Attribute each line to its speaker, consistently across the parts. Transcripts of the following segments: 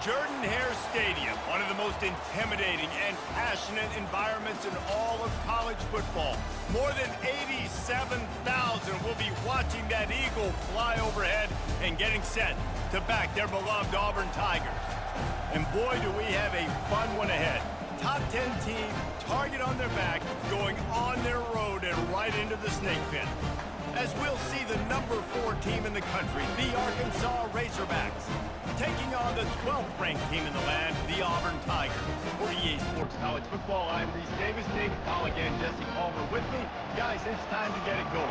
Speaker 1: Jordan-Hare Stadium, one of the most intimidating and passionate environments in all of college football. More than 87,000 will be watching that eagle fly overhead and getting set to back their beloved Auburn Tigers. And boy, do we have a fun one ahead. Top 10 team, target on their back, going on their road and right into the snake pit. As we'll see the number 4 team in the country, the Arkansas Razorbacks, taking on the 12th ranked team in the land, the Auburn Tigers. For EA Sports College Football, I'm Reese Davis. David Call again, Jesse Palmer with me. Guys, it's time to get it going.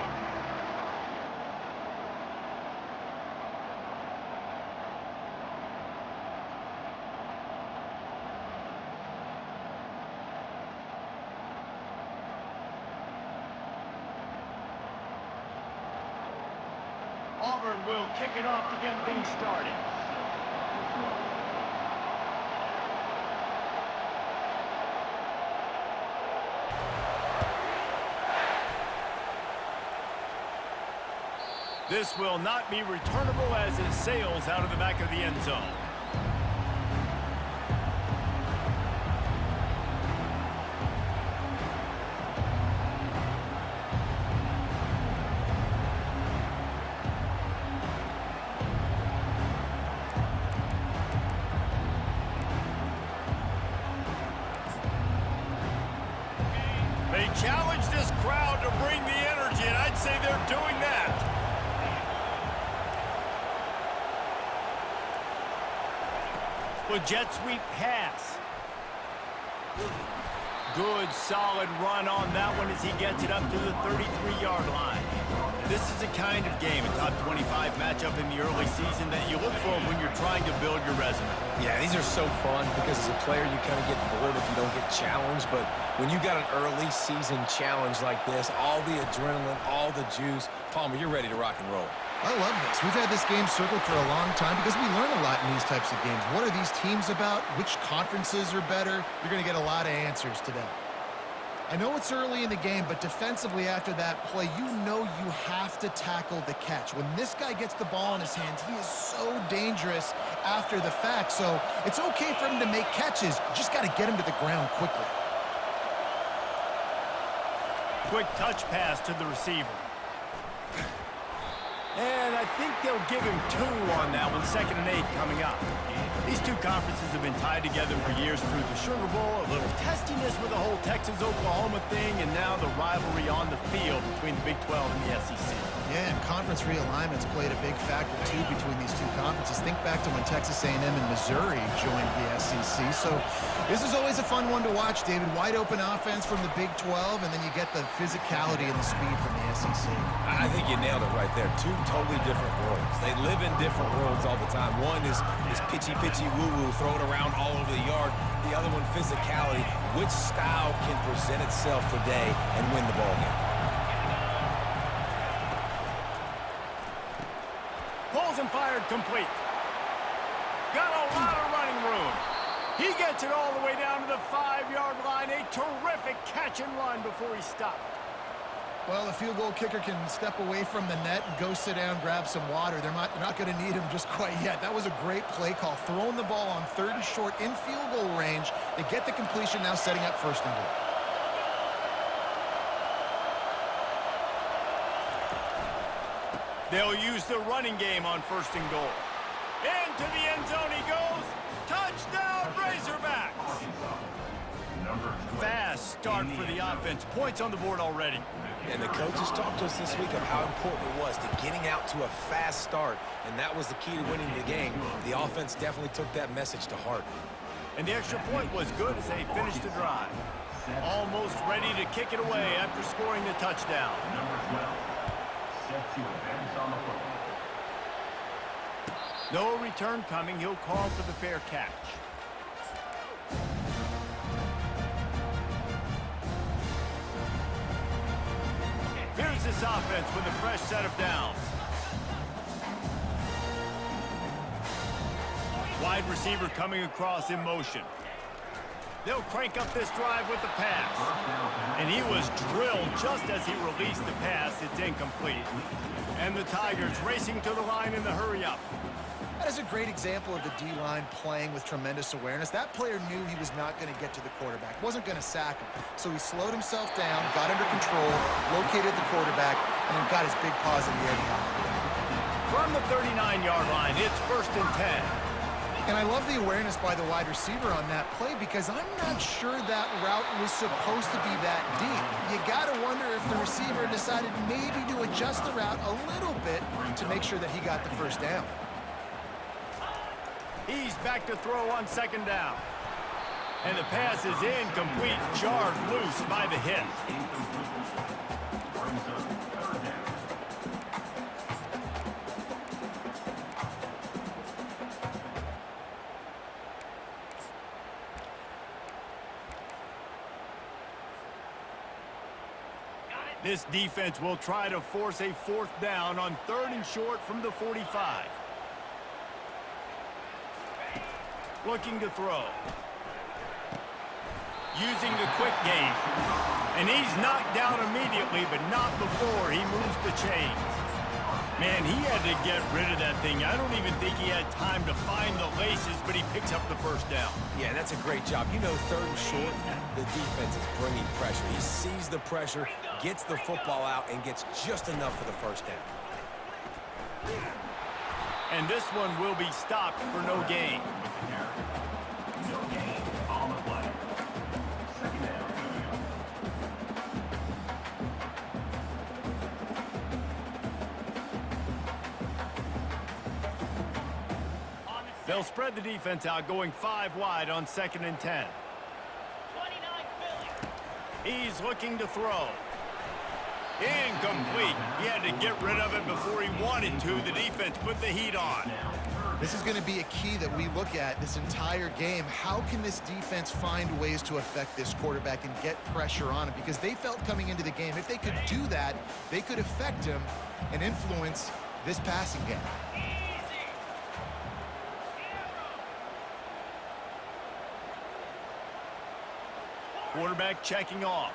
Speaker 1: Auburn will kick it off to get things started. This will not be returnable as it sails out of the back of the end zone. They challenge this crowd to bring the energy, and I'd say they're doing that. With jet sweep pass. Good, solid run on that one as he gets it up to the 33-yard line. This is the kind of game, a top 25 matchup in the early season, that you look for when you're trying to build your resume.
Speaker 2: Yeah, these are so fun because as a player, you kind of get bored if you don't get challenged. But when you got an early season challenge like this, all the adrenaline, all the juice, Palmer, you're ready to rock and roll.
Speaker 3: I love this. We've had this game circled for a long time because we learn a lot in these types of games. What are these teams about? Which conferences are better? You're going to get a lot of answers today. I know it's early in the game, but defensively after that play, you know you have to tackle the catch. When this guy gets the ball in his hands, he is so dangerous after the fact. So it's okay for him to make catches. You just got to get him to the ground quickly.
Speaker 1: Quick touch pass to the receiver. And I think they'll give him 2 on that one, 2nd and 8 coming up. These two conferences have been tied together for years through the Sugar Bowl, a little testiness with the whole Texas-Oklahoma thing, and now the rivalry on the field between the Big 12 and the SEC.
Speaker 3: Yeah, and conference realignments played a big factor, too, between these two conferences. Think back to when Texas A&M and Missouri joined the SEC. So this is always a fun one to watch, David. Wide open offense from the Big 12, and then you get the physicality and the speed from the SEC.
Speaker 2: I think you nailed it right there. 2 totally different worlds. They live in different worlds all the time. One is pitchy woo-woo, throw it around all over the yard. The other one, physicality. Which style can present itself today and win the ball game?
Speaker 1: Pulls and fired complete. Got a lot of running room. He gets it all the way down to the 5-yard line. A terrific catch and run before he stopped.
Speaker 3: Well, the field goal kicker can step away from the net and go sit down, grab some water. They're not going to need him just quite yet. That was a great play call. Throwing the ball on 3rd and short in field goal range. They get the completion, now setting up 1st and goal.
Speaker 1: They'll use the running game on 1st and goal. Into the end zone he goes. Touchdown, Razorbacks! Fast start for the offense. Points on the board already.
Speaker 2: And the coaches talked to us this week of how important it was to getting out to a fast start, and that was the key to winning the game. The offense definitely took that message to heart.
Speaker 1: And the extra point was good as they finished the drive. Almost ready to kick it away after scoring the touchdown. No return coming. He'll call for the fair catch. Here's this offense with a fresh set of downs. Wide receiver coming across in motion. They'll crank up this drive with the pass. And he was drilled just as he released the pass. It's incomplete. And the Tigers racing to the line in the hurry-up.
Speaker 3: That is a great example of the D-line playing with tremendous awareness. That player knew he was not going to get to the quarterback, wasn't going to sack him. So he slowed himself down, got under control, located the quarterback, and then got his big paws in the air behind him.
Speaker 1: From the 39-yard line, it's 1st and 10.
Speaker 3: And I love the awareness by the wide receiver on that play because I'm not sure that route was supposed to be that deep. You got to wonder if the receiver decided maybe to adjust the route a little bit to make sure that he got the first down.
Speaker 1: He's back to throw on 2nd down. And the pass is incomplete, jarred loose by the hit. This defense will try to force a 4th down on 3rd and short from the 45. Looking to throw. Using the quick game. And he's knocked down immediately, but not before he moves the chains. Man, he had to get rid of that thing. I don't even think he had time to find the laces, but he picks up the 1st down.
Speaker 2: Yeah, that's a great job. You know, 3rd and short, the defense is bringing pressure. He sees the pressure, gets the football out, and gets just enough for the 1st down.
Speaker 1: And this one will be stopped for no gain. They'll spread the defense out, going 5 wide on 2nd and 10. He's looking to throw. Incomplete. He had to get rid of it before he wanted to. The defense put the heat on.
Speaker 3: This is going to be a key that we look at this entire game. How can this defense find ways to affect this quarterback and get pressure on him? Because they felt coming into the game, if they could do that, they could affect him and influence this passing game.
Speaker 1: Quarterback checking off.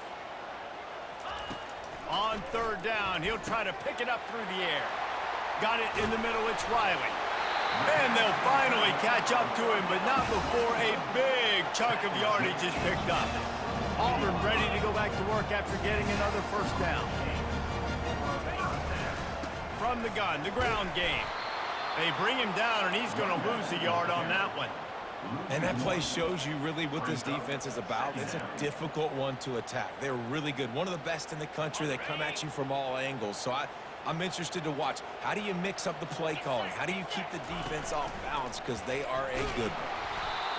Speaker 1: On 3rd down, he'll try to pick it up through the air. Got it in the middle, it's Riley. And they'll finally catch up to him, but not before a big chunk of yardage is picked up. Auburn ready to go back to work after getting another 1st down. From the gun, the ground game. They bring him down, and he's going to lose a yard on that one.
Speaker 2: And that play shows you really what this defense is about. It's a difficult one to attack. They're really good. One of the best in the country. They come at you from all angles. So I'm interested to watch. How do you mix up the play calling? How do you keep the defense off balance? Because they are a good one.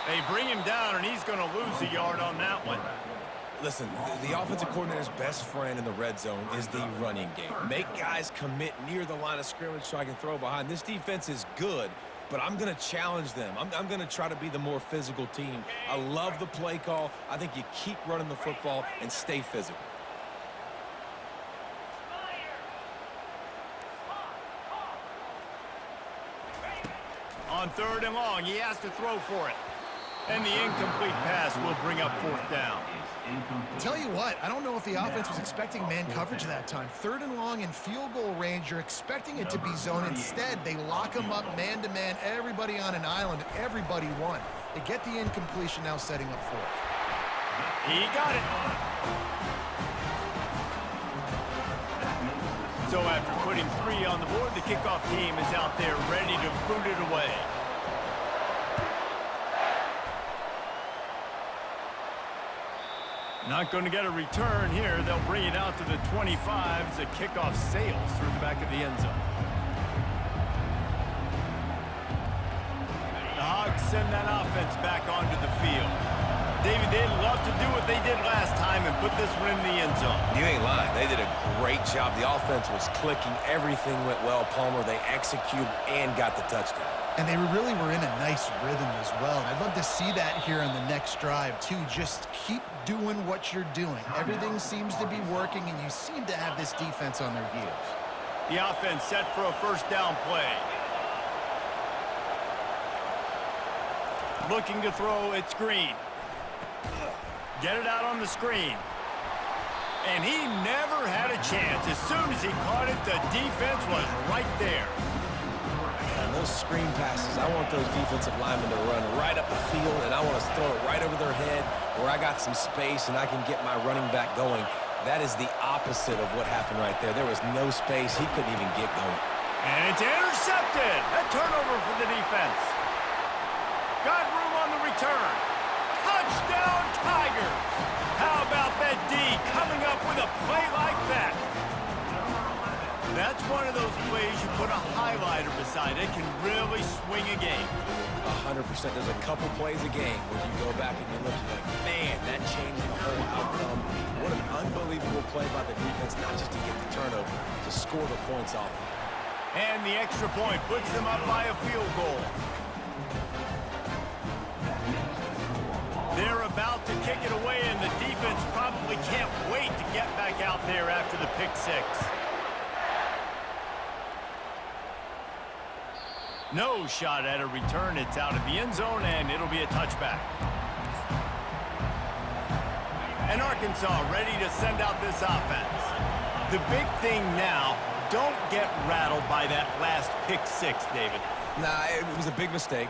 Speaker 1: They bring him down, and he's going to lose a yard on that one.
Speaker 2: Listen, the offensive coordinator's best friend in the red zone is the running game. Make guys commit near the line of scrimmage so I can throw behind. This defense is good, but I'm going to challenge them. I'm going to try to be the more physical team. I love the play call. I think you keep running the football and stay physical.
Speaker 1: On 3rd and long, he has to throw for it. And the incomplete pass will bring up 4th down.
Speaker 3: Tell you what, I don't know if the offense was expecting man coverage that time. 3rd and long in field goal range, you're expecting it to be zone. Instead, they lock them up man-to-man, everybody on an island, everybody won. They get the incompletion, now setting up 4th.
Speaker 1: He got it. So after putting 3 on the board, the kickoff team is out there ready to boot it away. Not going to get a return here. They'll bring it out to the 25 as the kickoff sails through the back of the end zone. The Hogs send that offense back onto the field. David, they'd love to do what they did last time and put this one in the end zone.
Speaker 2: You ain't lying. They did a great job. The offense was clicking. Everything went well, Palmer. They executed and got the touchdown.
Speaker 3: And they really were in a nice rhythm as well. And I'd love to see that here on the next drive, too. Just keep doing what you're doing. Everything seems to be working, and you seem to have this defense on their heels.
Speaker 1: The offense set for a 1st down play. Looking to throw, it's Green. Get it out on the screen. And he never had a chance. As soon as he caught it, the defense was right there.
Speaker 2: And those those screen passes, I want those defensive linemen to run right up the field, and I want to throw it right over their head where I got some space and I can get my running back going. That is the opposite of what happened right there. There was no space. He couldn't even get going.
Speaker 1: And it's intercepted. A turnover for the defense. Got room on the return. Touchdown, Tigers. How about that D coming up with a play like that? That's one of those plays you put a highlighter beside. It can really swing a game.
Speaker 2: 100%. There's a couple plays a game where you go back and you look, you're like, man, that changed the whole outcome. What an unbelievable play by the defense, not just to get the turnover, to score the points off.
Speaker 1: And the extra point puts them up by a field goal. They're about to kick it away, and the defense probably can't wait to get back out there after the pick six. No shot at a return. It's out of the end zone, and it'll be a touchback. And Arkansas ready to send out this offense. The big thing now, don't get rattled by that last pick six, David.
Speaker 2: Nah, it was a big mistake.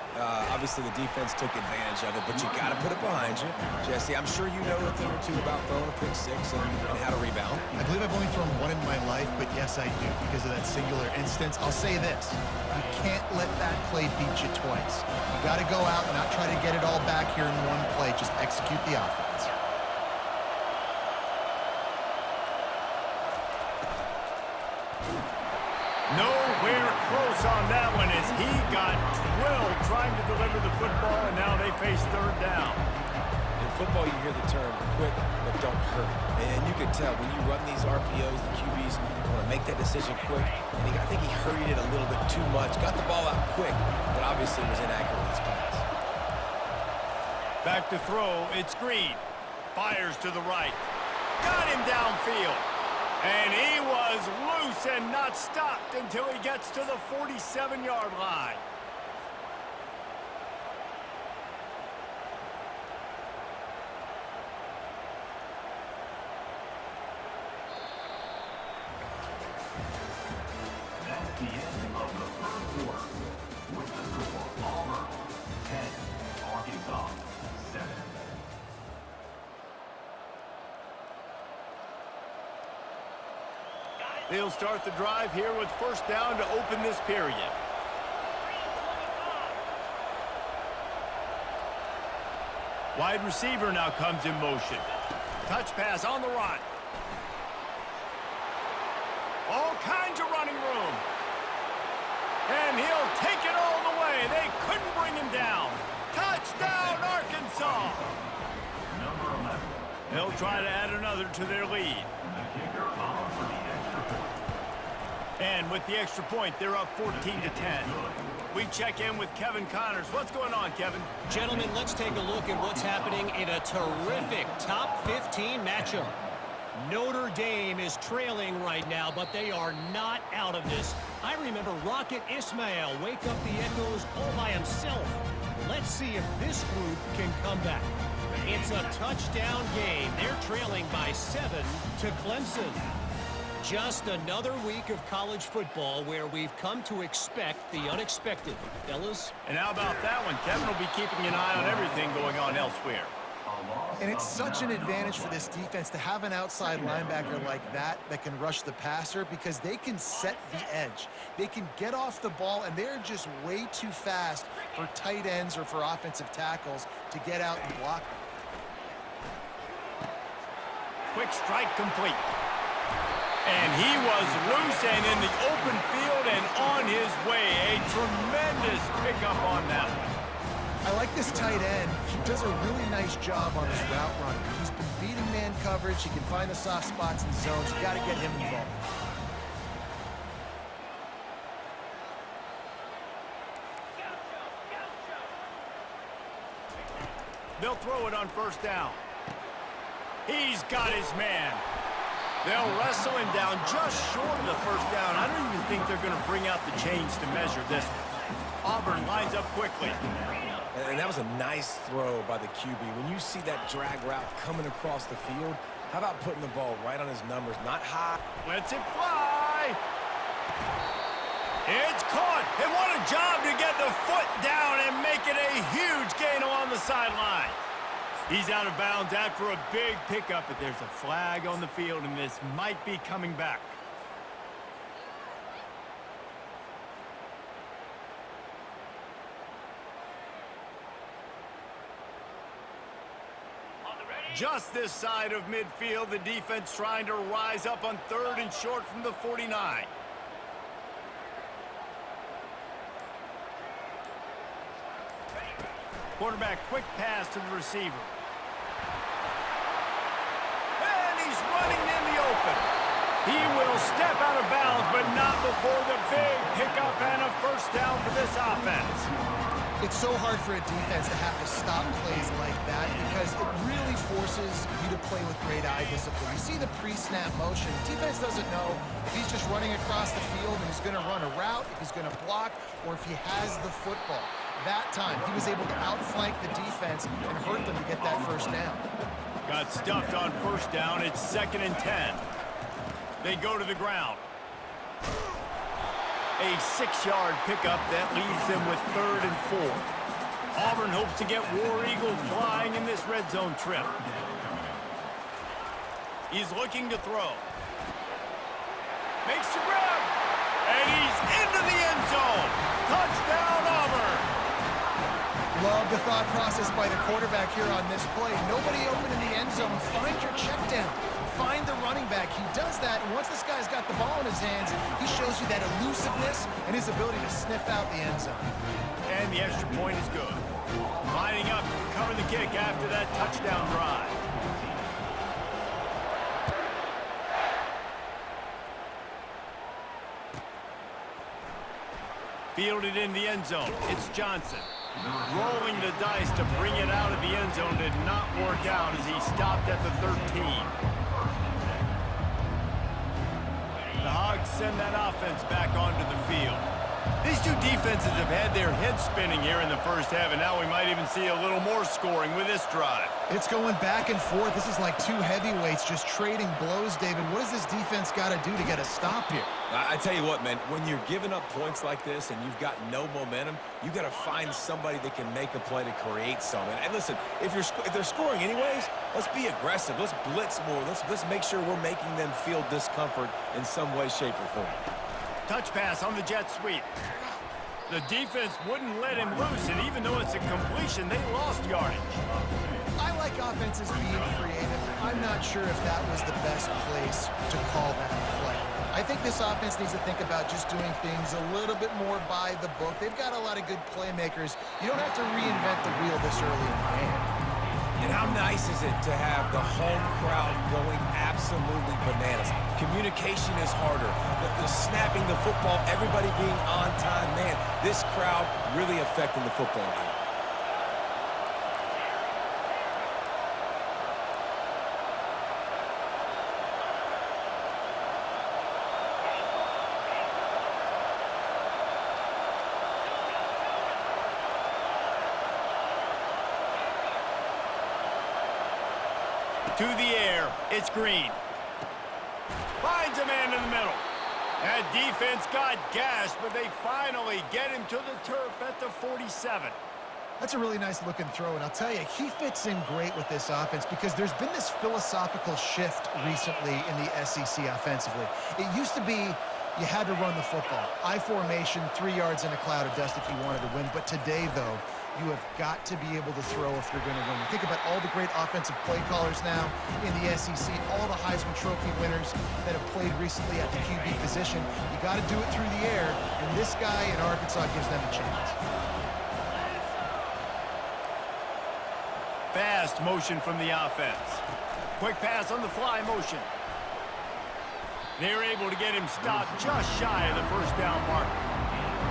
Speaker 2: Obviously, the defense took advantage of it, but you got to put it behind you. Jesse, I'm sure you know a thing or two about throwing a pick six and how to rebound.
Speaker 3: I believe I've only thrown one in my life, but yes, I do because of that singular instance. I'll say this. You can't let that play beat you twice. You got to go out and not try to get it all back here in one play. Just execute the offense.
Speaker 1: Nowhere close on that one as he got drilled trying to deliver the football, and now they face third down.
Speaker 2: In football, you hear the term quick, but don't hurry. And you can tell when you run these RPOs, the QBs want to make that decision quick. And I think he hurried it a little bit too much. Got the ball out quick, but obviously was inaccurate with his pass.
Speaker 1: Back to throw. It's Green. Fires to the right. Got him downfield. And he was loose and not stopped until he gets to the 47-yard line.
Speaker 4: That's the end of the first quarter. With the score, Auburn 10, Arkansas 7.
Speaker 1: They'll start the drive here with first down to open this period. Wide receiver now comes in motion. Touch pass on the run. All kinds of running room. And he'll take it all the way. They couldn't bring him down. Touchdown, Arkansas.
Speaker 4: Number 11.
Speaker 1: They'll try to add another to their lead.
Speaker 4: The kicker on for the extra point.
Speaker 1: And with the extra point, they're up 14-10. We check in with Kevin Connors. What's going on, Kevin?
Speaker 5: Gentlemen, let's take a look at what's happening in a terrific top 15 matchup. Notre Dame is trailing right now, but they are not out of this. I remember Rocket Ismail wake up the echoes all by himself. Let's see if this group can come back. It's a touchdown game. They're trailing by 7 to Clemson. Just another week of college football where we've come to expect the unexpected. Fellas?
Speaker 1: And how about that one? Kevin will be keeping an eye on everything going on elsewhere.
Speaker 3: And it's such an advantage for this defense to have an outside linebacker like that can rush the passer because they can set the edge. They can get off the ball, and they're just way too fast for tight ends or for offensive tackles to get out and block them.
Speaker 1: Quick strike complete. And he was loose and in the open field and on his way. A tremendous pickup on that one.
Speaker 3: I like this tight end. He does a really nice job on his route running. He's been beating man coverage. He can find the soft spots in zones. You got to get him involved.
Speaker 1: They'll throw it on first down. He's got his man. They'll wrestle him down just short of the first down. I don't even think they're going to bring out the chains to measure this. Auburn lines up quickly.
Speaker 2: And that was a nice throw by the QB. When you see that drag route coming across the field, how about putting the ball right on his numbers? Not high.
Speaker 1: Lets it fly. It's caught, and what a job to get the foot down and make it a huge gain along the sideline. He's out of bounds after a big pickup, but there's a flag on the field, and this might be coming back. Just this side of midfield, the defense trying to rise up on 3rd and short from the 49. Quarterback, quick pass to the receiver. And he's running in the open. He will step out of bounds, but not before the big pickup and a first down for this offense.
Speaker 3: It's so hard for a defense to have to stop plays like that because it really forces you to play with great eye discipline. You see the pre-snap motion. Defense doesn't know if he's just running across the field and he's going to run a route, if he's going to block, or if he has the football. That time, he was able to outflank the defense and hurt them to get that first down.
Speaker 1: Got stuffed on first down. It's 2nd and 10. They go to the ground. A 6-yard pickup that leaves them with 3rd and 4. Auburn hopes to get War Eagle flying in this red zone trip. He's looking to throw. Makes the grab. And he's into the end zone. Touchdown, Auburn.
Speaker 3: Love the thought process by the quarterback here on this play. Nobody open in the end zone. Find your check down. Find the running back. He does that, and once this guy's got the ball in his hands, he shows you that elusiveness and his ability to sniff out the end zone.
Speaker 1: And the extra point is good. Lining up to cover the kick after that touchdown drive. Fielded in the end zone. It's Johnson. Rolling the dice to bring it out of the end zone did not work out as he stopped at the 13. The Hogs send that offense back onto the field. These two defenses have had their heads spinning here in the first half, and now we might even see a little more scoring with this drive.
Speaker 3: It's going back and forth. This is like two heavyweights just trading blows, David. What does this defense got to do to get a stop here?
Speaker 2: I tell you what, man, when you're giving up points like this and you've got no momentum, you got to find somebody that can make a play to create something. And listen, if they're scoring anyways, let's be aggressive. Let's blitz more. Let's make sure we're making them feel discomfort in some way, shape, or form.
Speaker 1: Touch pass on the jet sweep. The defense wouldn't let him loose, and even though it's a completion, they lost yardage.
Speaker 3: I like offenses being creative. I'm not sure if that was the best place to call that play. I think this offense needs to think about just doing things a little bit more by the book. They've got a lot of good playmakers. You don't have to reinvent the wheel this early in the game.
Speaker 2: And how nice is it to have the home crowd going absolutely bananas? Communication is harder. The snapping the football, everybody being on time. Man, this crowd really affecting the football game.
Speaker 1: To the air, it's Green. Finds a man in the middle. That defense got gashed, but they finally get him to the turf at the 47.
Speaker 3: That's a really nice looking throw, and I'll tell you, he fits in great with this offense because there's been this philosophical shift recently in the SEC offensively. It used to be you had to run the football. I formation, 3 yards in a cloud of dust if you wanted to win. But today, though, you have got to be able to throw if you're going to win. Think about all the great offensive play callers now in the SEC, all the Heisman Trophy winners that have played recently at the QB position. You got to do it through the air, and this guy in Arkansas gives them a chance.
Speaker 1: Fast motion from the offense. Quick pass on the fly motion. They're able to get him stopped just shy of the first down marker.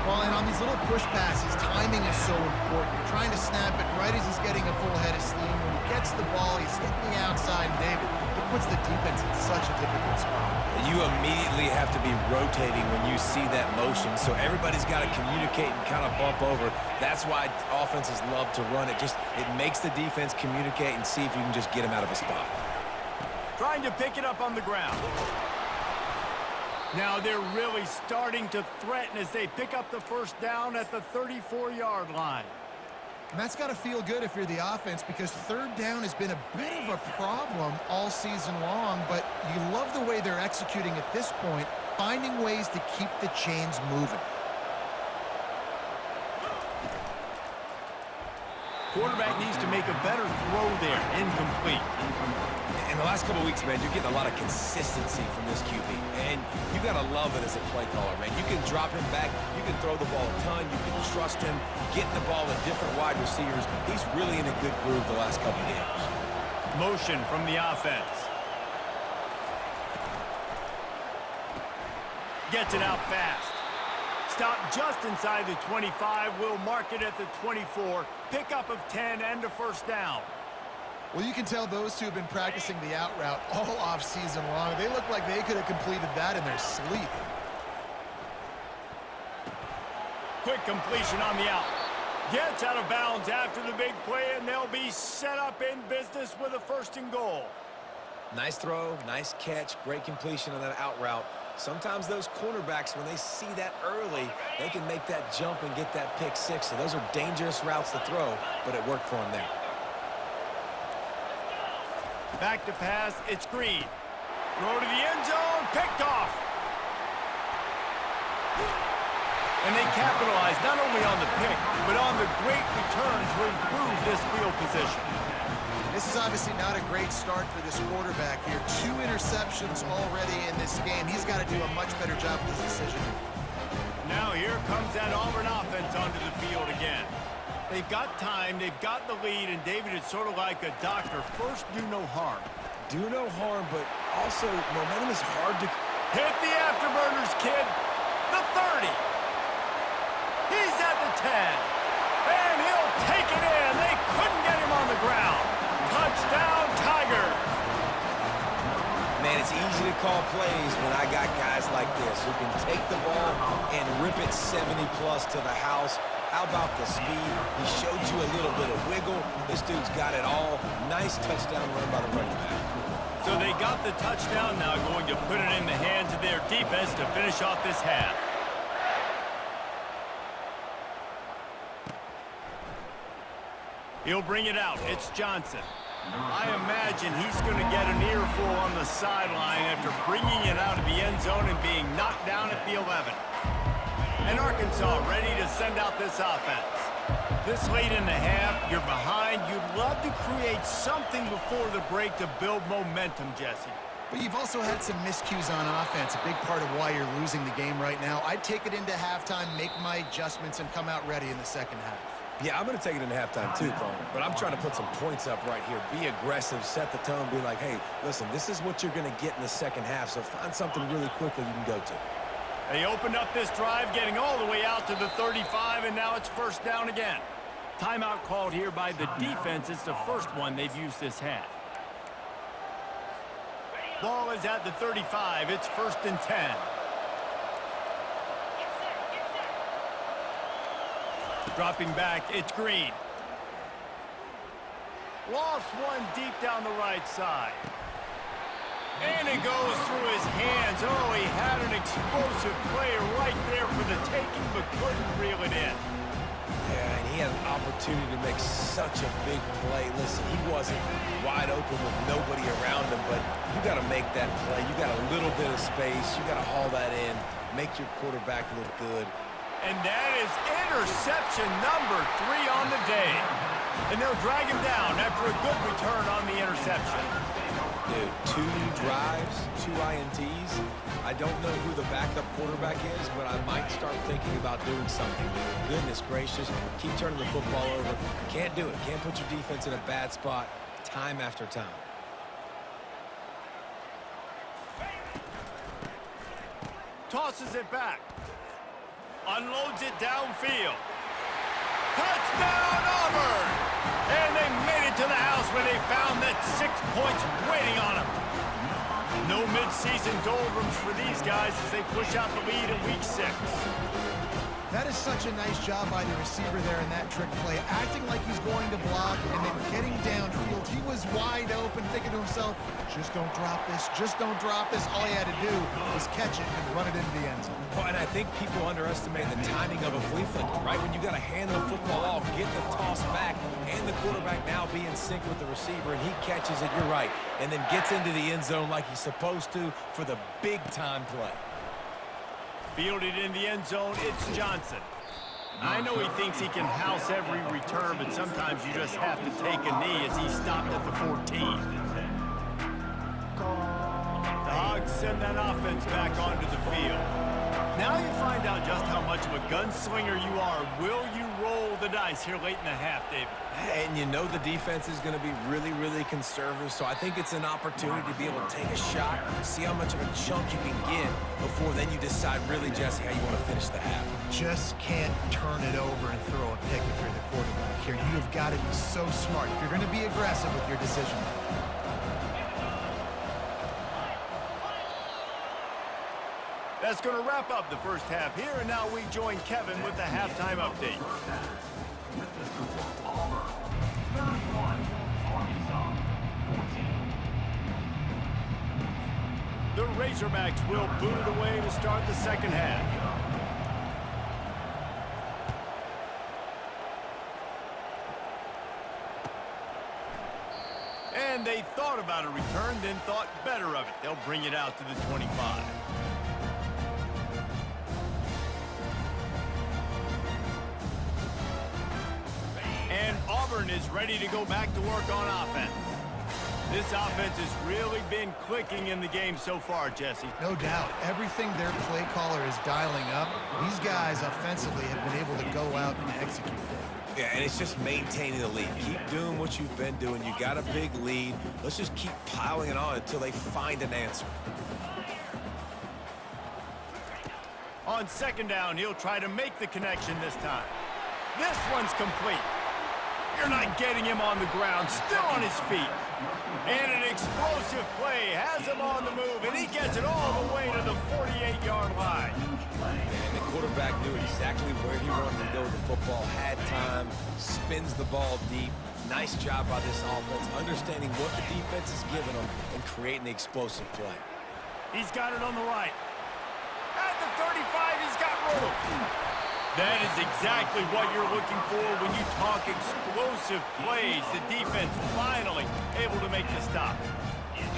Speaker 3: Well, and on these little push passes, timing is so important. You're trying to snap it right as he's getting a full head of steam. When he gets the ball, he's hitting the outside, and David, it puts the defense in such a difficult spot.
Speaker 2: You immediately have to be rotating when you see that motion, so everybody's got to communicate and kind of bump over. That's why offenses love to run it. It makes the defense communicate and see if you can just get him out of a spot.
Speaker 1: Trying to pick it up on the ground. Now they're really starting to threaten as they pick up the first down at the 34-yard line.
Speaker 3: And that's got to feel good if you're the offense, because third down has been a bit of a problem all season long, but you love the way they're executing at this point, finding ways to keep the chains moving.
Speaker 1: Quarterback needs to make a better throw there. Incomplete.
Speaker 2: In the last couple of weeks, man, you're getting a lot of consistency from this QB. And you got to love it as a play caller, man. You can drop him back. You can throw the ball a ton. You can trust him, getting the ball to different wide receivers. He's really in a good groove the last couple of games.
Speaker 1: Motion from the offense. Gets it out fast. Stop just inside the 25. We'll mark it at the 24. Pickup of 10 and a first down.
Speaker 3: Well, you can tell those two have been practicing the out route all off season long. They look like they could have completed that in their sleep.
Speaker 1: Quick completion on the out. Gets out of bounds after the big play, and they'll be set up in business with a first and goal.
Speaker 2: Nice throw, nice catch, great completion on that out route. Sometimes those cornerbacks, when they see that early, they can make that jump and get that pick six. So those are dangerous routes to throw, but it worked for him there.
Speaker 1: Back to pass, it's Green. Throw to the end zone, picked off. And they capitalize not only on the pick, but on the great return to improve this field position.
Speaker 3: This is obviously not a great start for this quarterback here. 2 interceptions already in this game. He's got to do a much better job with his decision.
Speaker 1: Now here comes that Auburn offense onto the field again. They've got time, they've got the lead, and David, it's sort of like a doctor. First, do no harm.
Speaker 2: Do no harm, but also momentum is hard to...
Speaker 1: Hit the afterburners, kid. The 30. He's at the 10. And he'll take it in. They couldn't get him on the ground. Touchdown, Tigers.
Speaker 2: Man, it's easy to call plays when I got guys like this who can take the ball and rip it 70-plus to the house. How about the speed? He showed you a little bit of wiggle. This dude's got it all. Nice touchdown run by the running back.
Speaker 1: So they got the touchdown, now going to put it in the hands of their defense to finish off this half. He'll bring it out. It's Johnson. I imagine he's going to get an earful on the sideline after bringing it out of the end zone and being knocked down at the 11. And Arkansas ready to send out this offense. This late in the half, you're behind. You'd love to create something before the break to build momentum, Jesse.
Speaker 3: But you've also had some miscues on offense, a big part of why you're losing the game right now. I'd take it into halftime, make my adjustments, and come out ready in the second half.
Speaker 2: Yeah, I'm going to take it into halftime too, Coleman. But I'm trying to put some points up right here. Be aggressive, set the tone, be like, hey, listen, this is what you're going to get in the second half, so find something really quickly you can go to.
Speaker 1: They opened up this drive, getting all the way out to the 35, and now it's first down again. Timeout called here by the defense. It's the first one they've used this half. Ball is at the 35. It's first and 10. Dropping back, it's Green. Lost one deep down the right side. And it goes through his hands. Oh, he had an explosive play right there for the taking, but couldn't reel it in.
Speaker 2: Yeah, and he had an opportunity to make such a big play. Listen, he wasn't wide open with nobody around him, but you got to make that play. You got a little bit of space. You got to haul that in, make your quarterback look good.
Speaker 1: And that is interception number 3 on the day. And they'll drag him down after a good return on the interception.
Speaker 2: Dude, 2 drives, 2 INTs. I don't know who the backup quarterback is, but I might start thinking about doing something. Dude. Goodness gracious, keep turning the football over. Can't do it. Can't put your defense in a bad spot time after time.
Speaker 1: Tosses it back. Unloads it downfield. Touchdown, Auburn! And they made it to the house where they found that 6 points waiting on them. No midseason doldrums for these guys as they push out the lead in Week 6.
Speaker 3: That is such a nice job by the receiver there in that trick play, acting like he's going to block and then getting downfield. He was was wide open, thinking to himself, just don't drop this, just don't drop this. All he had to do was catch it and run it into the end zone.
Speaker 2: Well, and I think people underestimate the timing of a flea flicker, right? When you got to hand the football off, get the toss back, and the quarterback now be in sync with the receiver, and he catches it, you're right, and then gets into the end zone like he's supposed to for the big-time play.
Speaker 1: Fielded in the end zone, it's Johnson. I know he thinks he can house every return, but sometimes you just have to take a knee as he stopped at the 14. The Hogs send that offense back onto the field. Now you find out just how much of a gunslinger you are. Will you roll the dice here late in the half, David?
Speaker 2: And you know the defense is going to be really, really conservative, so I think it's an opportunity to be able to take a shot, see how much of a chunk you can get before then you decide really, Jesse, how you want to finish the half.
Speaker 3: Just can't turn it over and throw a pick if you're the quarterback here. You have got to be so smart if you're going to be aggressive with your decision.
Speaker 1: That's going to wrap up the first half here, and now we join Kevin with the halftime update.
Speaker 4: With the score, Auburn 31, Arkansas 14.
Speaker 1: The Razorbacks will boot it away to start the second half. And they thought about a return, then thought better of it. They'll bring it out to the 25. And Auburn is ready to go back to work on offense. This offense has really been clicking in the game so far, Jesse.
Speaker 3: No doubt. Everything their play caller is dialing up, these guys offensively have been able to go out and execute it.
Speaker 2: Yeah, and it's just maintaining the lead. Keep doing what you've been doing. You got a big lead. Let's just keep piling it on until they find an answer.
Speaker 1: On second down, he'll try to make the connection this time. This one's complete. You're not getting him on the ground, still on his feet. And an explosive play has him on the move, and he gets it all the way to the 48-yard line.
Speaker 2: And the quarterback knew exactly where he wanted to go with the football, had time, spins the ball deep. Nice job by this offense, understanding what the defense is giving them and creating the explosive play.
Speaker 1: He's got it on the right. At the 35, he's got room. That is exactly what you're looking for when you talk explosive plays. The defense finally able to make the stop.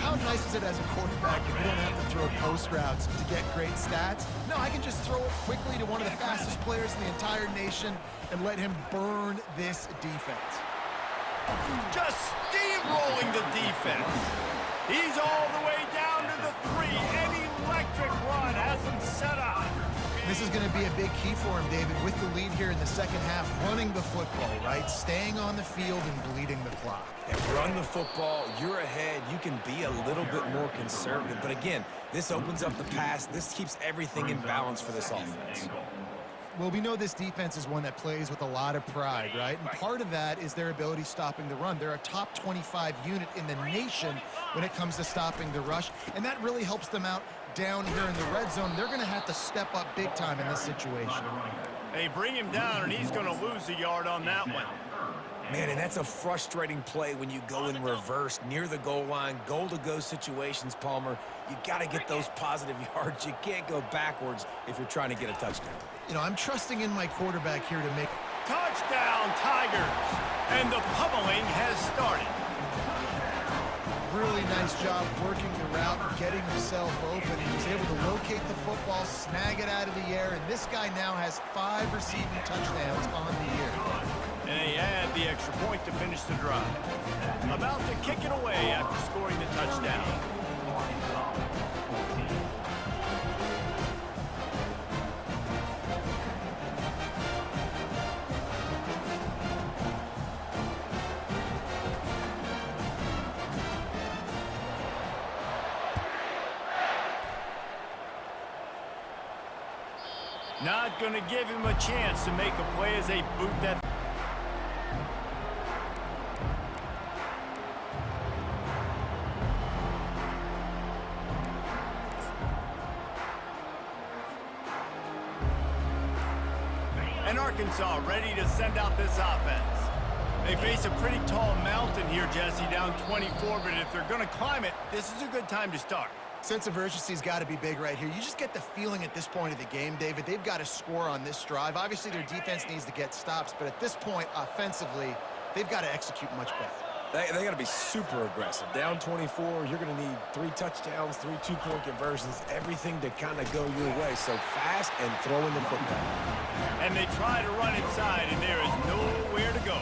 Speaker 3: How nice is it as a quarterback if you don't have to throw post routes to get great stats? No, I can just throw it quickly to one of the fastest players in the entire nation and let him burn this defense.
Speaker 1: Just steamrolling the defense. He's all the way down to the 3. An electric run has him set up.
Speaker 3: This is going to be a big key for him, David, with the lead here in the second half, running the football, right? Staying on the field and bleeding the clock.
Speaker 2: And run the football, you're ahead, you can be a little bit more conservative. But again, this opens up the pass. This keeps everything in balance for this offense.
Speaker 3: Well, we know this defense is one that plays with a lot of pride, right? And part of that is their ability stopping the run. They're a top 25 unit in the nation when it comes to stopping the rush, and that really helps them out down here in the red zone. They're going to have to step up big time in this situation.
Speaker 1: They bring him down, and he's going to lose a yard on that one.
Speaker 2: Man, and that's a frustrating play when you go in reverse near the goal line, goal-to-go situations, Palmer. You got to get those positive yards. You can't go backwards if you're trying to get a touchdown.
Speaker 3: You know, I'm trusting in my quarterback here to make...
Speaker 1: Touchdown, Tigers! And the pummeling has started.
Speaker 3: Really nice job working the route and getting himself open. He was able to locate the football, snag it out of the air, and this guy now has 5 receiving touchdowns on the year.
Speaker 1: And they add the extra point to finish the drive. About to kick it away after scoring the touchdown. Not going to give him a chance to make a play as they boot that. And Arkansas ready to send out this offense. They face a pretty tall mountain here, Jesse, down 24, but if they're going to climb it, this is a good time to start.
Speaker 3: Sense of urgency's got to be big right here. You just get the feeling at this point of the game, David, they've got to score on this drive. Obviously, their defense needs to get stops, but at this point, offensively, they've got to execute much better.
Speaker 2: They got to be super aggressive. Down 24, you're going to need 3 touchdowns, 3 two-point conversions, everything to kind of go your way. So fast and throwing the football.
Speaker 1: And they try to run inside, and there is nowhere to go.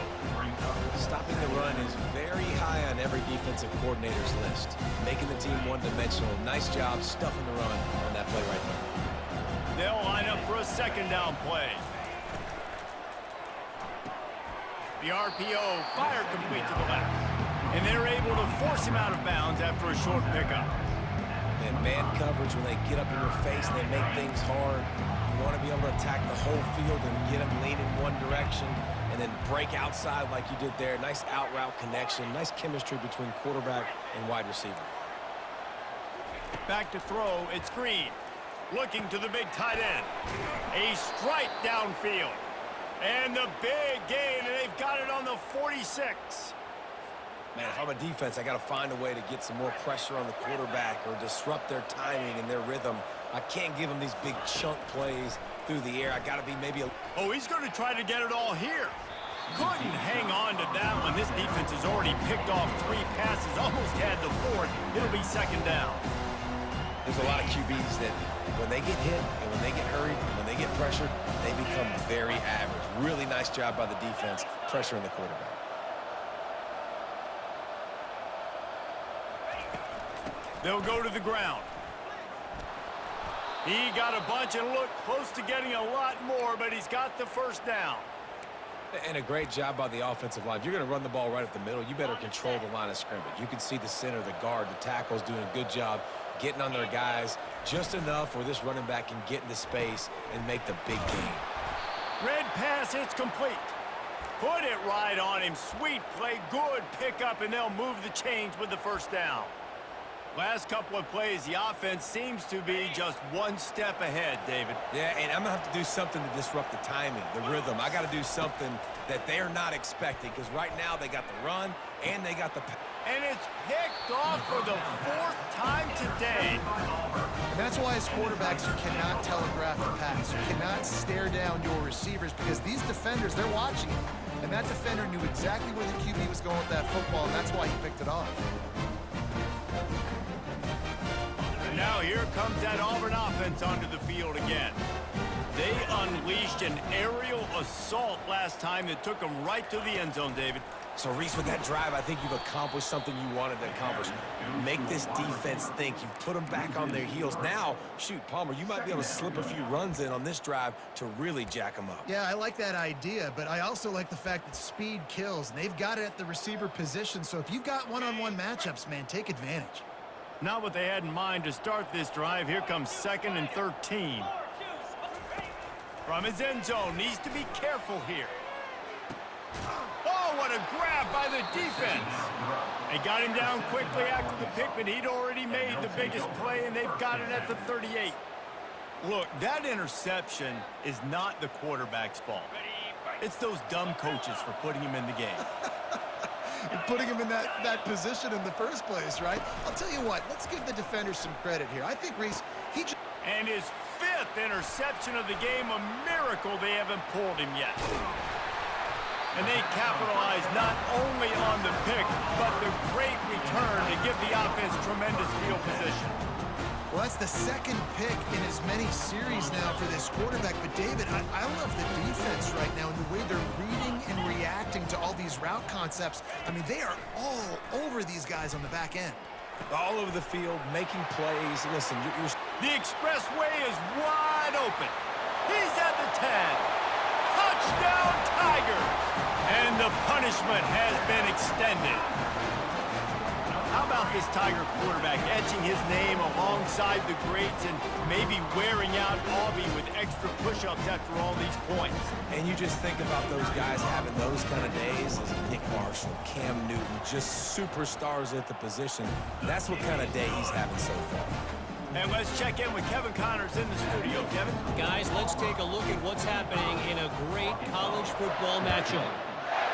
Speaker 2: Stopping the run is very high on every defensive coordinator's list. Making the team one-dimensional. Nice job stuffing the run on that play right there.
Speaker 1: They'll line up for a second down play. The RPO, fire complete to the left. And they're able to force him out of bounds after a short pickup.
Speaker 2: And man coverage, when they get up in your face, they make things hard. You want to be able to attack the whole field and get them lean in one direction and then break outside like you did there. Nice out route connection, nice chemistry between quarterback and wide receiver.
Speaker 1: Back to throw, it's Green. Looking to the big tight end. A strike downfield. And the big gain, and they've got it on the 46.
Speaker 2: Man, if I'm a defense, I got to find a way to get some more pressure on the quarterback or disrupt their timing and their rhythm. I can't give them these big chunk plays through the air. I got to be maybe a...
Speaker 1: Oh, he's going to try to get it all here. Couldn't hang on to that one. This defense has already picked off 3 passes, almost had the 4th. It'll be second down.
Speaker 2: There's a lot of QBs that when they get hit and when they get hurried and when they get pressured, they become very average. Really nice job by the defense pressuring the quarterback.
Speaker 1: They'll go to the ground. He got a bunch and looked close to getting a lot more, but he's got the first down.
Speaker 2: And a great job by the offensive line. If you're going to run the ball right up the middle, you better control the line of scrimmage. You can see the center, the guard, the tackle's doing a good job getting on their guys just enough where this running back can get into space and make the big gain.
Speaker 1: Red pass, it's complete. Put it right on him. Sweet play, good pickup, and they'll move the chains with the first down. Last couple of plays, the offense seems to be just one step ahead, David.
Speaker 2: Yeah, and I'm going to have to do something to disrupt the timing, the rhythm. I got to do something that they're not expecting because right now they got the run and they got the pass.
Speaker 1: And it's picked off for the 4th time today.
Speaker 3: And that's why as quarterbacks, you cannot telegraph the pass. You cannot stare down your receivers because these defenders, they're watching you. And that defender knew exactly where the QB was going with that football, and that's why he picked it off.
Speaker 1: And now here comes that Auburn offense onto the field again. They unleashed an aerial assault last time that took them right to the end zone, David.
Speaker 2: So, Reese, with that drive, I think you've accomplished something you wanted to accomplish. Make this defense think. You've put them back on their heels. Now, shoot, Palmer, you might be able to slip a few runs in on this drive to really jack them up.
Speaker 3: Yeah, I like that idea, but I also like the fact that speed kills, and they've got it at the receiver position. So if you've got one-on-one matchups, man, take advantage.
Speaker 1: Not what they had in mind to start this drive. Here comes 2nd and 13. From his end zone, needs to be careful here. Oh, what a grab by the defense. They got him down quickly after the pick, but he'd already made the biggest play, and they've got it at the 38. Look, that interception is not the quarterback's fault. It's those dumb coaches for putting him in the game.
Speaker 3: And putting him in that position in the first place, right? I'll tell you what, let's give the defenders some credit here. I think, Reese,
Speaker 1: And his 5th interception of the game, a miracle they haven't pulled him yet. And they capitalized not only on the pick, but the great return to give the offense tremendous field position.
Speaker 3: Well, that's the 2nd pick in as many series now for this quarterback. But, David, I love the defense right now and the way they're reading and reacting to all these route concepts. I mean, they are all over these guys on the back end.
Speaker 2: All over the field, making plays. Listen,
Speaker 1: The expressway is wide open. He's at the 10. Touchdown, Tigers! And the punishment has been extended. How about this Tiger quarterback etching his name alongside the greats and maybe wearing out Arky with extra push-ups after all these points?
Speaker 2: And you just think about those guys having those kind of days as Nick Marshall, Cam Newton, just superstars at the position. That's what kind of day he's having so far.
Speaker 1: And let's check in with Kevin Connors in the studio. Kevin?
Speaker 5: Guys, let's take a look at what's happening in a great college football matchup.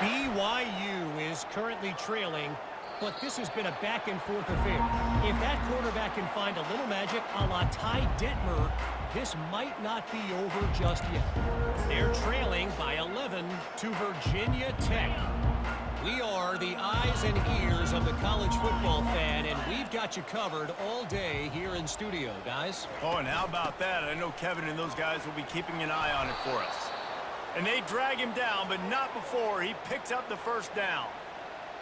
Speaker 5: BYU is currently trailing, but this has been a back-and-forth affair. If that quarterback can find a little magic a la Ty Detmer, this might not be over just yet. They're trailing by 11 to Virginia Tech. We are the eyes and ears of the college football fan, and we've got you covered all day here in studio, guys.
Speaker 1: Oh, and how about that? I know Kevin and those guys will be keeping an eye on it for us. And they drag him down, but not before he picks up the first down.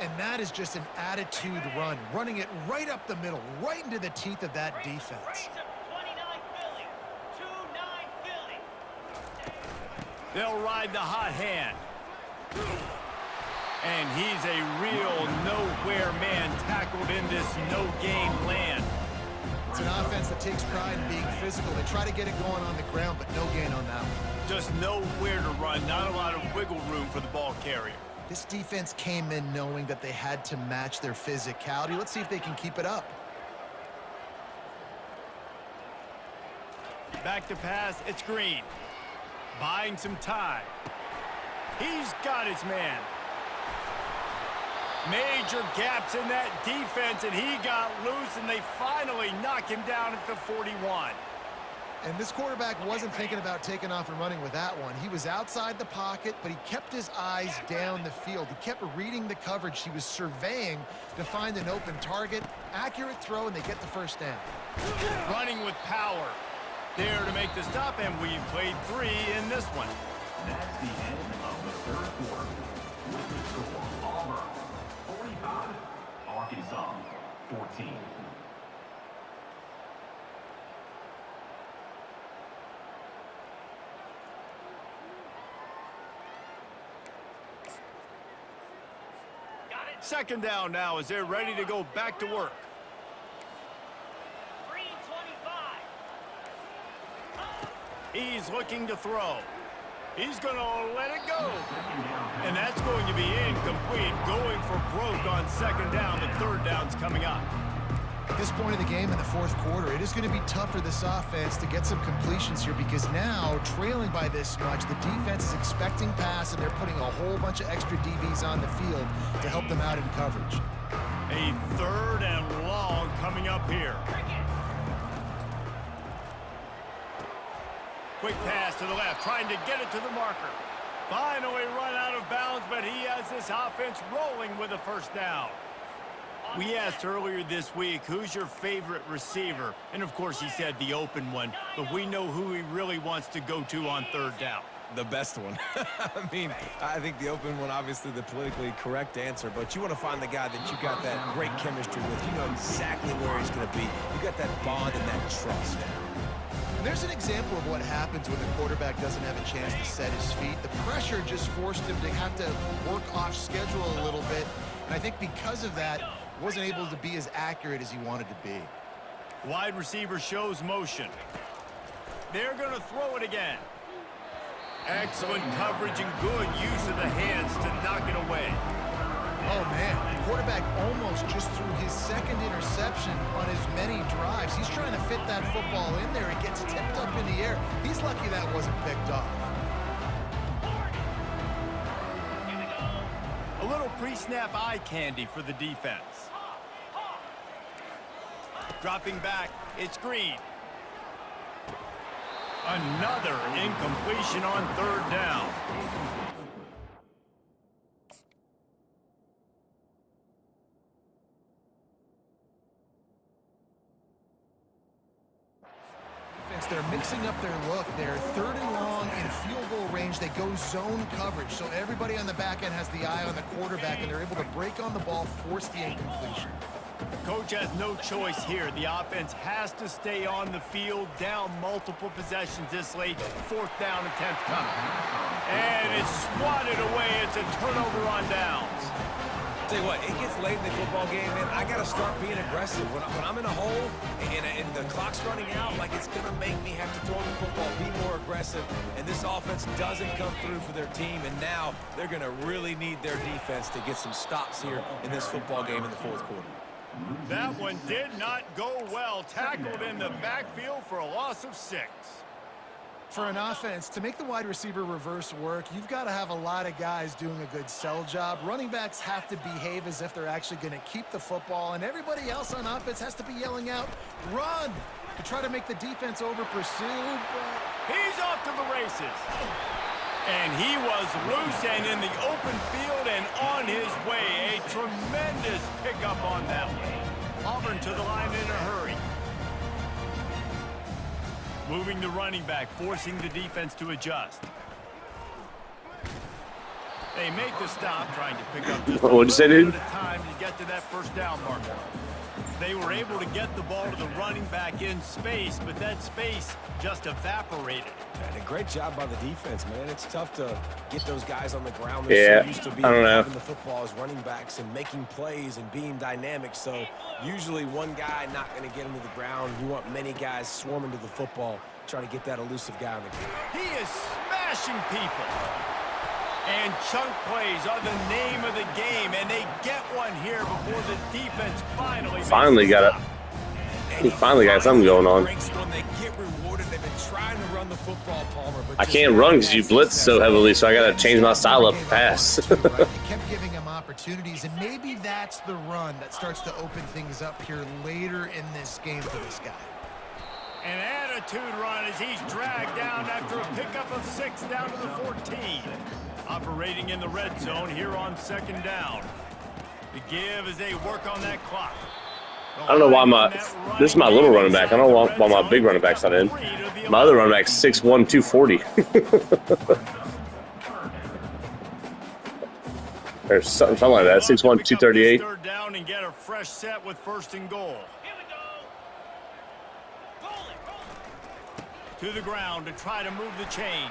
Speaker 3: And that is just an attitude run, running it right up the middle, right into the teeth of that defense.
Speaker 1: They'll ride the hot hand. And he's a real nowhere man tackled in this no-gain land.
Speaker 3: It's an offense that takes pride in being physical. They try to get it going on the ground, but no gain on that one.
Speaker 1: Just nowhere to run, not a lot of wiggle room for the ball carrier.
Speaker 3: This defense came in knowing that they had to match their physicality. Let's see if they can keep it up.
Speaker 1: Back to pass, it's Green. Buying some time. He's got his man. Major gaps in that defense, and he got loose, and they finally knock him down at the 41.
Speaker 3: And this quarterback wasn't thinking about taking off and running with that one. He was outside the pocket, but he kept his eyes down the field. He kept reading the coverage. He was surveying to find an open target. Accurate throw, and they get the first down.
Speaker 1: Running with power. There to make the stop, and we've played 3 in this one.
Speaker 4: That's the end of the third quarter. With the score, Auburn 45, Arkansas 14.
Speaker 1: Second down now as they're ready to go back to work. He's looking to throw. He's going to let it go. And that's going to be incomplete. Going for broke on second down. The third down's coming up.
Speaker 3: At this point of the game in the fourth quarter, it is going to be tough for this offense to get some completions here because now, trailing by this much, the defense is expecting pass, and they're putting a whole bunch of extra DBs on the field to help them out in coverage.
Speaker 1: A third and long coming up here. Quick pass to the left, trying to get it to the marker. Finally run out of bounds, but he has this offense rolling with a first down. We asked earlier this week, who's your favorite receiver? And, of course, he said the open one, but we know who he really wants to go to on third down.
Speaker 2: The best one. I mean, I think the open one, obviously the politically correct answer, but you want to find the guy that you got that great chemistry with. You know exactly where he's going to be. You got that bond and that trust.
Speaker 3: And there's an example of what happens when the quarterback doesn't have a chance to set his feet. The pressure just forced him to have to work off schedule a little bit. And I think because of that, wasn't able to be as accurate as he wanted to be.
Speaker 1: Wide receiver shows motion. They're going to throw it again. Excellent coverage and good use of the hands to knock it away.
Speaker 3: Oh, man. The quarterback almost just threw his second interception on as many drives. He's trying to fit that football in there. It gets tipped up in the air. He's lucky that wasn't picked off.
Speaker 1: A little pre-snap eye candy for the defense. Dropping back, it's Green. Another incompletion on third down.
Speaker 3: They're mixing up their look. They're third and long in field goal range. They go zone coverage, so everybody on the back end has the eye on the quarterback, and they're able to break on the ball, force the incompletion.
Speaker 1: Coach has no choice here. The offense has to stay on the field, down multiple possessions this late. Fourth down attempt coming. And it's swatted away. It's a turnover on downs.
Speaker 2: Tell you what, it gets late in the football game, man. I got to start being aggressive. When I'm in a hole and the clock's running out, like it's going to make me have to throw the football, be more aggressive. And this offense doesn't come through for their team, and now they're going to really need their defense to get some stops here in this football game in the fourth quarter.
Speaker 1: That one did not go well. Tackled in the backfield for a loss of 6.
Speaker 3: For an offense, to make the wide receiver reverse work, you've got to have a lot of guys doing a good sell job. Running backs have to behave as if they're actually going to keep the football, and everybody else on offense has to be yelling out, run, to try to make the defense over-pursue. But
Speaker 1: he's off to the races. And he was loose and in the open field and on his way. A tremendous pickup on that one. Auburn to the line in a hurry. Moving the running back, forcing the defense to adjust. They make the stop, trying to pick up just
Speaker 6: What'd you say, dude?
Speaker 1: a time to get to that first down marker. They were able to get the ball to the running back in space, but that space just evaporated.
Speaker 2: And a great job by the defense, man. It's tough to get those guys on the ground.
Speaker 6: Yeah,
Speaker 2: They're so used to being
Speaker 6: I don't know.
Speaker 2: having the football as running backs and making plays and being dynamic. So usually one guy not going to get him to the ground. You want many guys swarming to the football, trying to get that elusive guy on the ground.
Speaker 1: He is smashing people. And chunk plays are the name of the game, and they get one here before the defense
Speaker 6: Finally got it. He finally got something going on. I can't run because you blitz so heavily, so I got to change my style up to pass.
Speaker 3: You kept giving him opportunities, and maybe that's the run that starts to open things up here later in this game for this guy.
Speaker 1: An attitude run as he's dragged down after a pickup of 6 down to the 14. Operating in the red zone here on second down. The give as they work on that clock.
Speaker 6: I don't know why this is my little running back. I don't know why my big running back's not in. My other running back's 6'1", 240. Or something like that, 6'1", 238.
Speaker 1: Third down and get a fresh set with first and goal. To the ground to try to move the chains.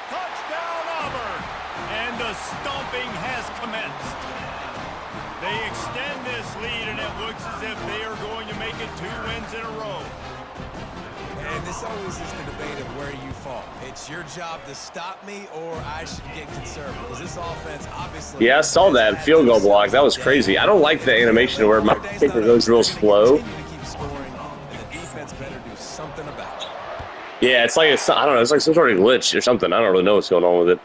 Speaker 1: Touchdown Auburn! And the stomping has commenced. They extend this lead, and it looks as if they are going to make it 2 wins in a row.
Speaker 2: And this always is the debate of where you fall. It's your job to stop me, or I should get conservative. Because this offense, obviously...
Speaker 6: Yeah, I saw that field goal block. That was crazy. I don't like the animation where my kicker goes real slow. Yeah, it's like I don't know. It's like some sort of glitch or something. I don't really know what's going on with it.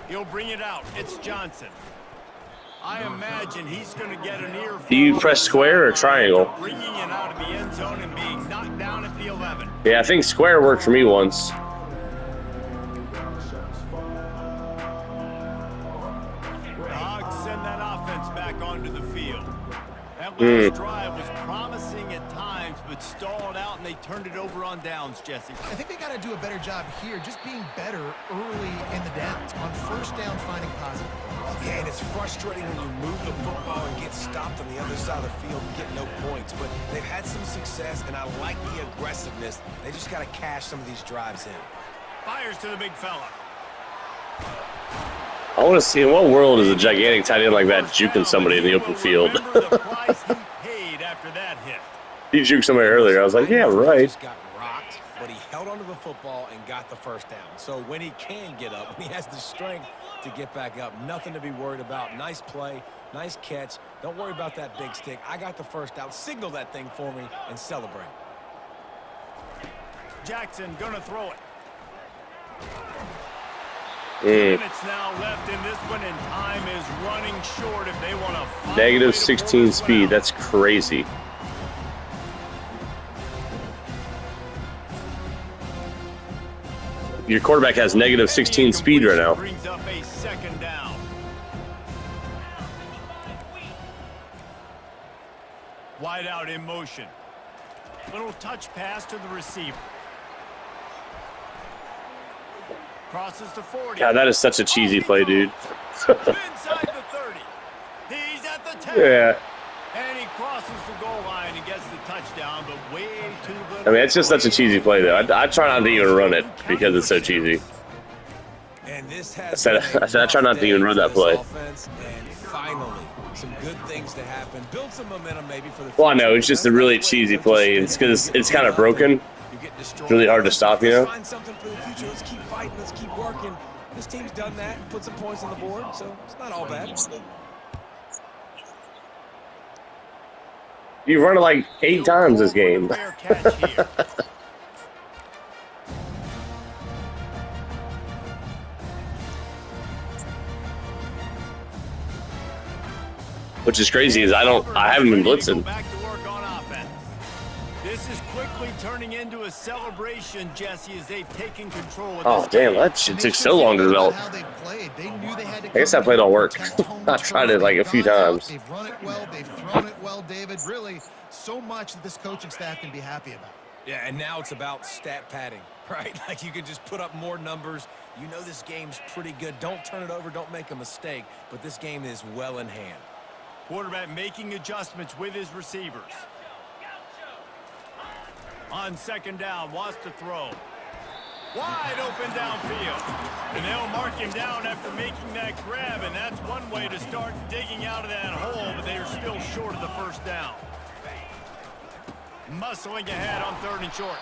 Speaker 1: He'll bring it out. It's Johnson. I imagine he's going to get an earful.
Speaker 6: Do you press square or triangle?
Speaker 1: Bringing it out of the end zone and being knocked down at the 11.
Speaker 6: Yeah, I think square worked for me once.
Speaker 1: The Hogs send that offense back onto the field. That last drive was promising at times, but stalled out, and they turned it over on downs, Jesse.
Speaker 3: I think they got to do a better job here, just being better early in the downs, on first down, finding positive.
Speaker 2: Yeah, and it's frustrating when you move the football and get stopped on the other side of the field and get no points. But they've had some success, and I like the aggressiveness. They just got to cash some of these drives in.
Speaker 1: Fires to the big fella.
Speaker 6: I want to see in what world is a gigantic tight end like that juking somebody in the open field. He juked somebody earlier. I was like, yeah, right.
Speaker 2: Got rocked, but he held onto the football and got the first down. So when he can get up, when he has the strength to get back up, nothing to be worried about. Nice play, nice catch. Don't worry about that big stick. I got the first down. Signal that thing for me and celebrate.
Speaker 1: Jackson gonna throw it.
Speaker 6: Minutes
Speaker 1: now left in this one, and time is running short if they want to.
Speaker 6: Negative 16 speed. That's crazy. Your quarterback has negative 16 speed right now.
Speaker 1: Brings up a second down. Wide out in motion. Little touch pass to the receiver. Crosses the 40.
Speaker 6: God, that is such a cheesy play, dude.
Speaker 1: Inside the 30. He's at the 10.
Speaker 6: Yeah.
Speaker 1: And he crosses the goal line and gets the touchdown, but way too little.
Speaker 6: I mean, it's just such a cheesy play, though. I try not to even run it because it's so cheesy.
Speaker 2: And this
Speaker 6: I said I try not to even run that play.
Speaker 2: And finally, some good things to happen. Build some momentum maybe for the
Speaker 6: Well, I know. It's just a really cheesy play. It's because it's kind of broken. It's really hard to stop, you know?
Speaker 2: Find something for the future. Let's keep fighting. Let's keep working. This team's done that and put some points on the board, so it's not all bad.
Speaker 6: You've run it like 8 times this game. which is crazy. Is I haven't been blitzing.
Speaker 1: Back to work on offense. This is quickly turning into a celebration, Jesse, as they've taken control of
Speaker 6: Oh
Speaker 1: this
Speaker 6: damn,
Speaker 1: game.
Speaker 6: that shit took so long to develop. I guess that play don't work. I tried it like a few times.
Speaker 3: They've run it well. They've thrown it well, David. Really, so much that this coaching staff can be happy about.
Speaker 2: Yeah, and now it's about stat padding, right? Like you can just put up more numbers. You know this game's pretty good. Don't turn it over. Don't make a mistake. But this game is well in hand.
Speaker 1: Quarterback making adjustments with his receivers. On second down, wants to throw. Wide open downfield. And they'll mark him down after making that grab, and that's one way to start digging out of that hole, but they are still short of the first down. Muscling ahead on 3rd and short.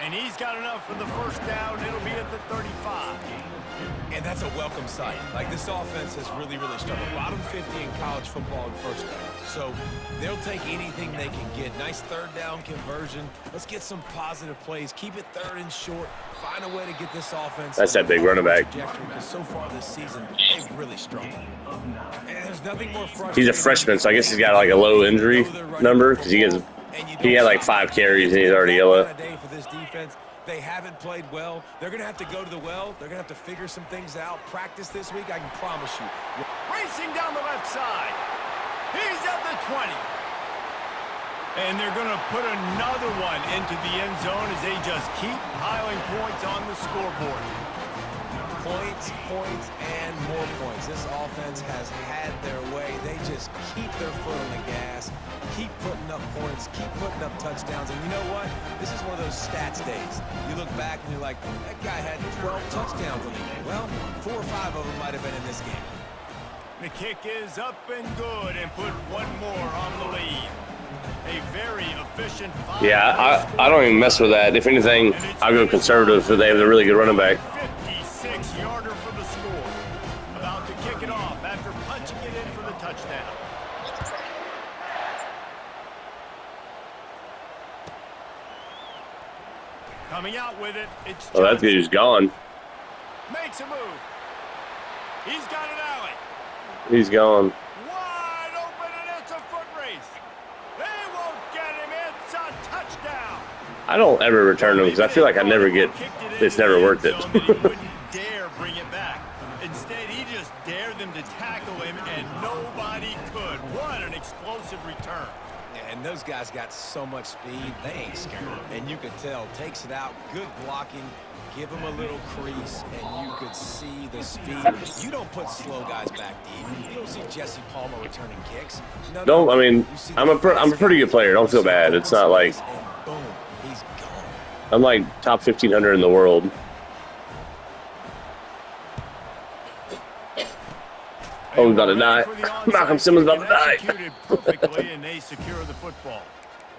Speaker 1: And he's got enough for the first down. It'll be at the 35.
Speaker 2: And that's a welcome sight. Like, this offense has really, really struggled. Bottom 50 in college football in first down. So they'll take anything they can get. Nice 3rd down conversion. Let's get some positive plays. Keep it 3rd and short. Find a way to get this offense.
Speaker 6: That's that big running back.
Speaker 2: Because so far this season, they've really struggled. And there's nothing more frustrating.
Speaker 6: He's a freshman, so I guess he's got like a low injury number because he had like 5 carries and he's already yellow.
Speaker 2: They haven't played well. They're going to have to go to the well. They're going to have to figure some things out. Practice this week, I can promise you.
Speaker 1: Racing down the left side. He's at the 20. And they're going to put another one into the end zone as they just keep piling points on the scoreboard.
Speaker 2: Points, points, and more points. This offense has had their way. They just keep their foot on the gas, keep putting up points, keep putting up touchdowns. And you know what? This is one of those stats days. You look back and you're like, that guy had 12 touchdowns in the game. Well, 4 or 5 of them might have been in this game.
Speaker 1: The kick is up and good and put one more on the lead. A very efficient.
Speaker 6: Yeah, I don't even mess with that. If anything, I'll go conservative if they have a really good running back.
Speaker 1: 56-yarder for the score. About to kick it off after punching it in for the touchdown. Coming out with it, it's
Speaker 6: Oh, that dude's gone.
Speaker 1: makes a move. He's got an alley.
Speaker 6: He's gone.
Speaker 1: Wide open, and it's a foot race. They won't get him. It's a touchdown.
Speaker 6: I don't ever return them because I feel like I never get. It's never worth it.
Speaker 1: He wouldn't dare bring it back. Instead, he just dared them to tackle him, and nobody could. What an explosive return.
Speaker 2: And those guys got so much speed, they ain't scared. And you could tell, takes it out, good blocking, give him a little crease, and you could see the speed. You don't put slow guys back deep. You don't see Jesse Palmer returning kicks. No,
Speaker 6: Don't. I mean, I'm a pretty good player. Don't feel bad. It's not like
Speaker 2: and boom, he's gone.
Speaker 6: I'm like top 1,500 in the world. Oh, he's about to die. Malcolm Simmons about to die.
Speaker 1: Executed perfectly, and they secure the football.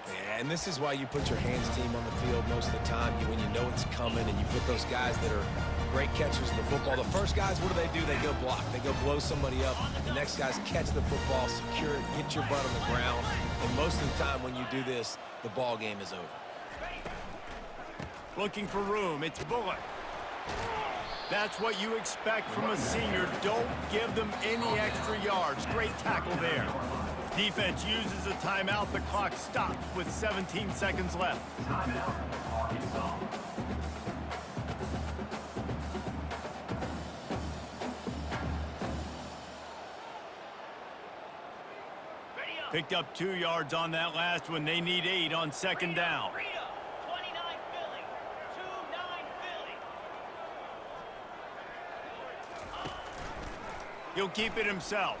Speaker 2: Yeah, and this is why you put your hands team on the field most of the time. When you know it's coming, and you put those guys that are great catchers of the football. The first guys, what do? They go block. They go blow somebody up. The next guys catch the football, secure it, get your butt on the ground. And most of the time when you do this, the ball game is over.
Speaker 1: Looking for room. It's Bullock. That's what you expect from a senior. Don't give them any extra yards. Great tackle there. Defense uses a timeout. The clock stops with 17 seconds left. Picked up 2 yards on that last one. They need 8 on second down. He'll keep it himself.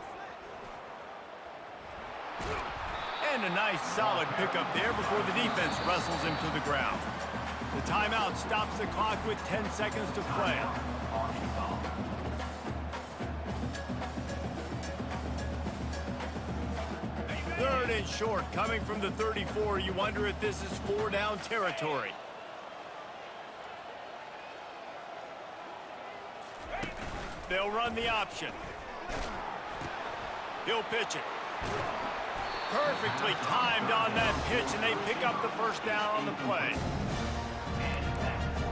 Speaker 1: And a nice solid pickup there before the defense wrestles him to the ground. The timeout stops the clock with 10 seconds to play. Third and short, coming from the 34. You wonder if this is 4-down territory. They'll run the option. He'll pitch it. Perfectly timed on that pitch, and they pick up the first down on the play.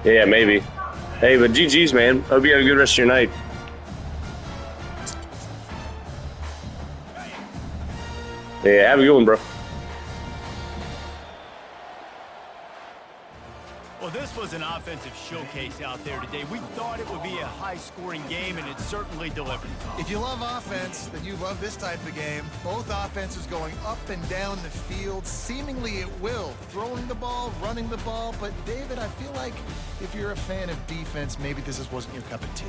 Speaker 6: Yeah, maybe. Hey, but GG's, man. Hope you have a good rest of your night. Yeah, have a good one, bro.
Speaker 1: Well, this was an offensive showcase out there today. We thought it would be a high-scoring game, and it certainly delivered.
Speaker 3: If you love offense, then you love this type of game. Both offenses going up and down the field, seemingly at will. Throwing the ball, running the ball. But, David, I feel like if you're a fan of defense, maybe this wasn't your cup of tea.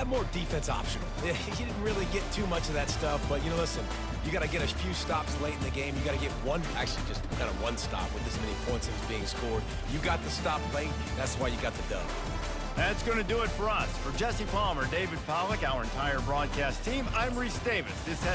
Speaker 2: More defense optional. You didn't really get too much of that stuff, but, listen, you got to get a few stops late in the game. You got to get actually just kind of one stop with this many points that was being scored. You got the stop late. That's why you got the dub.
Speaker 1: That's going to do it for us. For Jesse Palmer, David Pollack, our entire broadcast team, I'm Reese Davis. This has